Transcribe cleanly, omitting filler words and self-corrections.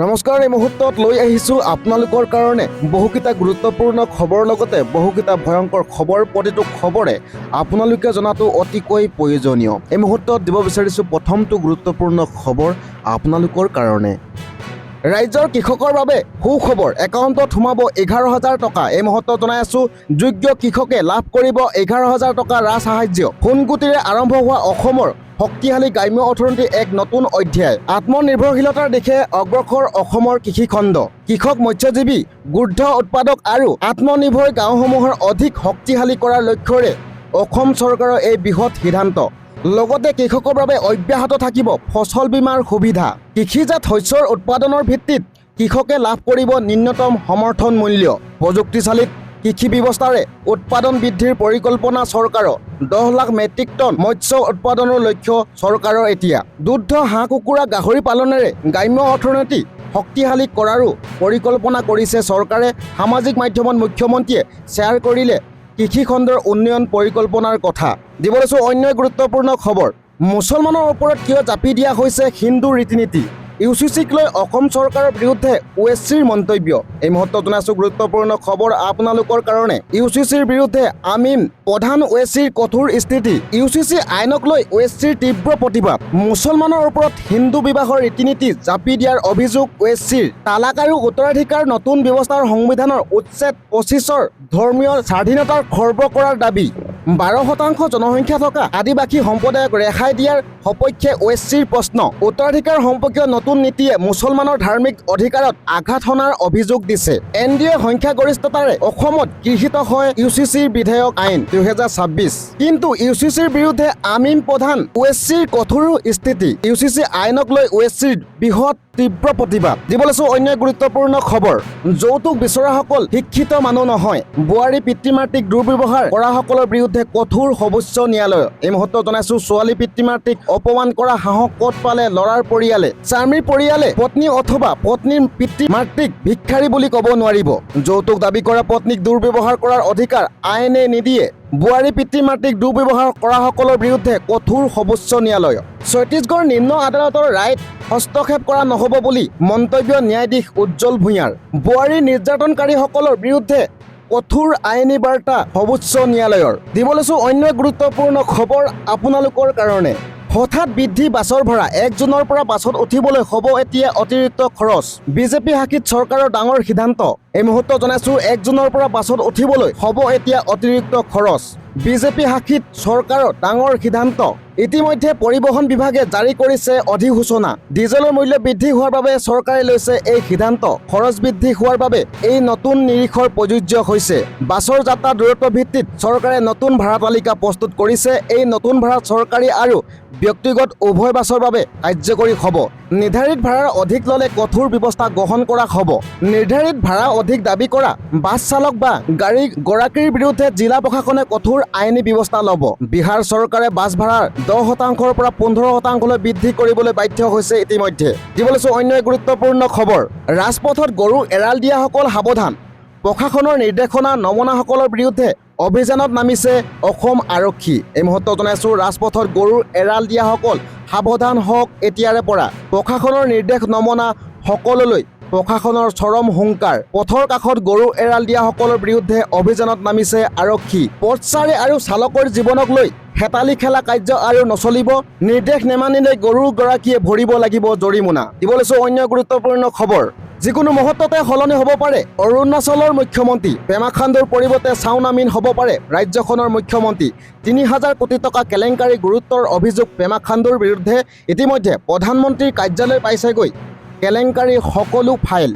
নমস্কাৰ, এই মুহূৰ্তত লৈ আহিছোঁ আপোনালোকৰ কাৰণে বহুকেইটা গুৰুত্বপূৰ্ণ খবৰ লগতে বহুকেইটা ভয়ংকৰ খবৰ। প্ৰতিটো খবৰে আপোনালোকে জনাটো অতিকৈ প্ৰয়োজনীয়। এই মুহূৰ্তত দিব বিচাৰিছোঁ প্ৰথমটো গুৰুত্বপূৰ্ণ খবৰ আপোনালোকৰ কাৰণে। ৰাজ্যৰ কৃষকৰ বাবে সুখবৰ, একাউণ্টত সোমাব 11,000 টকা। এই মুহূৰ্তত জনাই আছোঁ যোগ্য কৃষকে লাভ কৰিব 11,000 টকা ৰাজসাহায্য। সোণগুটিৰে আৰম্ভ হোৱা অসমৰ শক্তিশালী গ্ৰাম্য অৰ্থনীতিৰ এক নতুন অধ্যায়। আত্মনিৰ্ভৰশীলতাৰ দিশে অগ্ৰসৰ অসমৰ কৃষিখণ্ড। কৃষক, মৎস্যজীৱী, দুগ্ধ উৎপাদক আৰু আত্মনিৰ্ভৰ গাঁওসমূহৰ অধিক শক্তিশালী কৰাৰ লক্ষ্যৰে অসম চৰকাৰৰ এই বৃহৎ সিদ্ধান্ত। লগতে কৃষকৰ বাবে অব্যাহত থাকিব ফচল বীমাৰ সুবিধা। কৃষিজাত শস্যৰ উৎপাদনৰ ভিত্তিত কৃষকে লাভ কৰিব ন্যূনতম সমৰ্থন মূল্য। প্ৰযুক্তিচালিত কৃষি ব্যৱস্থাৰে উৎপাদন বৃদ্ধিৰ পৰিকল্পনা চৰকাৰৰ। 10 লাখ মেট্ৰিক টন মৎস্য উৎপাদনৰ লক্ষ্য চৰকাৰৰ এতিয়া। দুগ্ধ, হাঁহ কুকুৰা, গাহৰি পালনেৰে গ্ৰাম্য অৰ্থনীতি শক্তিশালী কৰাৰো পৰিকল্পনা কৰিছে চৰকাৰে। সামাজিক মাধ্যমত মুখ্যমন্ত্ৰীয়ে শ্বেয়াৰ কৰিলে কৃষিখণ্ডৰ উন্নয়ন পৰিকল্পনাৰ কথা। দিব লৈছোঁ অন্য গুৰুত্বপূৰ্ণ খবৰ। মুছলমানৰ ওপৰত কিয় জাপি দিয়া হৈছে হিন্দু ৰীতি নীতি? UCCক লৈ অসম চৰকাৰৰ বিৰুদ্ধে OSCৰ মন্তব্য। এই মুহূৰ্তত জনাইছোঁ গুৰুত্বপূৰ্ণ খবৰ আপোনালোকৰ কাৰণে। UCCৰ বিৰুদ্ধে আমিন প্ৰধান, OSCৰ কঠোৰ স্থিতি। UCC আইনক লৈ OSCৰ তীব্ৰ প্ৰতিবাদ। মুছলমানৰ ওপৰত হিন্দু বিবাহৰ ৰীতি নীতি জাপি দিয়াৰ অভিযোগ OSCৰ। তালাক আৰু উত্তৰাধিকাৰ নতুন ব্যৱস্থাৰ সংবিধানৰ উচ্ছেদ 25ৰ ধৰ্মীয় স্বাধীনতাৰ খৰ্ব কৰাৰ দাবী। 12% জনসংখ্যা থকা আদিবাসী সম্প্ৰদায়ক ৰেহাই দিয়াৰ সপক্ষে OSCৰ প্ৰশ্ন। উত্তৰাধিকাৰ সম্পৰ্কীয় নতুন নীতিয়ে মুছলমানৰ ধাৰ্মিক অধিকাৰত আঘাত হনাৰ অভিযোগ দিছে। NDA সংখ্যাগৰিষ্ঠতাৰে অসমত গৃহীত হয় UCCৰ বিধেয়ক আইন 2026। কিন্তু UCCৰ বিৰুদ্ধে আমিন প্ৰধান, OSCৰ কঠোৰ স্থিতি। UCC আইনক লৈ OSCৰ বৃহৎ তীব্ৰ প্ৰতিবাদ। দিব লৈছোঁ অন্য গুৰুত্বপূৰ্ণ খবৰ। যৌতুক বিচৰাসকল শিক্ষিত মানুহ নহয়। বোৱাৰী পিতৃ মাতৃক দুৰ্ব্যৱহাৰ কৰাসকলৰ বিৰুদ্ধে কঠোৰ সৰ্বোচ্চ ন্যায়ালয়। এই মুহূৰ্তত জনাইছোঁ ছোৱালী পিতৃ মাতৃক অপমান কৰা সাহস ক'ত পালে ল'ৰাৰ পৰিয়ালে? স্বামীৰ পৰিয়ালে পত্নী অথবা পত্নীৰ পিতৃ মাতৃক ভিক্ষাৰী বুলি ক'ব নোৱাৰিব। যৌতুক দাবী কৰা পত্নীক দুৰ্ব্যৱহাৰ কৰাৰ অধিকাৰ আইনে নিদিয়ে। বোৱাৰী পিতৃ মাতৃক দুৰ্ব্যৱহাৰ কৰাসকলৰ বিৰুদ্ধে কঠোৰ সৰ্বোচ্চ ন্যায়ালয়। ছত্তীশগড় নিম্ন আদালতৰ ৰায়ত হস্তক্ষেপ কৰা নহ'ব বুলি মন্তব্য ন্যায়াধীশ উজ্জ্বল ভূঞাৰ। বোৱাৰী নিৰ্যাতনকাৰীসকলৰ বিৰুদ্ধে কঠোৰ আইনী বাৰ্তা সৰ্বোচ্চ ন্যায়ালয়ৰ। দিব লৈছোঁ অন্য গুৰুত্বপূৰ্ণ খবৰ আপোনালোকৰ কাৰণে। হঠাৎ বৃদ্ধি বাছৰ ভাড়া। 1 জুনৰ পৰা বাছত উঠিবলৈ হ'ব এতিয়া অতিৰিক্ত খৰচ। বিজেপি শাসিত চৰকাৰৰ ডাঙৰ সিদ্ধান্ত। এই মুহূৰ্তত জনাইছোঁ 1 জুনৰ পৰা বাছত উঠিবলৈ হ'ব এতিয়া অতিৰিক্ত খৰচ। বিজেপি শাসিত চৰকাৰৰ ডাঙৰ সিদ্ধান্ত। ইতিমধ্যে পৰিবহণ বিভাগে জাৰি কৰিছে অধিসূচনা। ডিজেলৰ মূল্য বৃদ্ধি হোৱাৰ বাবে চৰকাৰে লৈছে এই সিদ্ধান্ত। খৰচ বৃদ্ধি হোৱাৰ বাবে এই নতুন নিৰিখৰ প্ৰযোজ্য হৈছে। বাছৰ যাত্ৰা দূৰত্ব ভিত্তিত চৰকাৰে নতুন ভাড়া তালিকা প্ৰস্তুত কৰিছে। এই নতুন ভাড়া চৰকাৰী আৰু ব্যক্তিগত উভয় বাছৰ বাবে কাৰ্যকৰী হ'ব। নিৰ্ধাৰিত ভাড়াৰ অধিক ল'লে কঠোৰ ব্যৱস্থা গ্ৰহণ কৰা হ'ব। নিৰ্ধাৰিত ভাড়া অধিক দাবী কৰা বাছ চালক বা গাড়ী গৰাকীৰ বিৰুদ্ধে জিলা প্ৰশাসনে কঠোৰ আইনী ব্যৱস্থা ল'ব। বিহাৰ চৰকাৰে বাছ ভাড়াৰ 10%ৰ পৰা 15%লৈ বৃদ্ধি কৰিবলৈ বাধ্য হৈছে ইতিমধ্যে। দিব লৈছোঁ অন্য গুৰুত্বপূৰ্ণ খবৰ। ৰাজপথত গৰু এৰাল দিয়াসকল সাৱধান। প্ৰশাসনৰ নিৰ্দেশনা নমনাসকলৰ বিৰুদ্ধে অভিযানত নামিছে অসম আৰক্ষী। এই মুহূৰ্তত জনাইছোঁ ৰাজপথত গৰু এৰাল দিয়াসকল সাৱধান হওক এতিয়াৰে পৰা। প্ৰশাসনৰ নিৰ্দেশ নমনা সকললৈ প্ৰশাসনৰ চৰম হুংকাৰ। পথৰ কাষত গৰু এৰাল দিয়াসকলৰ বিৰুদ্ধে অভিযানত নামিছে আৰক্ষী। পথচাৰী আৰু চালকৰ জীৱনক লৈ হেতালি খেলা কাৰ্য আৰু নচলিব। নিৰ্দেশ নেমানিলে গৰুগৰাকীয়ে ভৰিব লাগিব জৰিমনা। দিব লৈছোঁ অন্য গুৰুত্বপূৰ্ণ খবৰ। যিকোনো মুহূৰ্ততে সলনি হ'ব পাৰে অৰুণাচলৰ মুখ্যমন্ত্ৰী। পেমা খাণ্ডুৰ পৰিৱৰ্তে চাউন আমিন হ'ব পাৰে ৰাজ্যখনৰ মুখ্যমন্ত্ৰী। 3,000 কোটি টকা কেলেংকাৰী গুৰুত্বৰ অভিযোগ পেমা খাণ্ডুৰ বিৰুদ্ধে। ইতিমধ্যে প্ৰধানমন্ত্ৰীৰ কাৰ্যালয় পাইছেগৈ কেলেংকাৰীৰ সকলো ফাইল।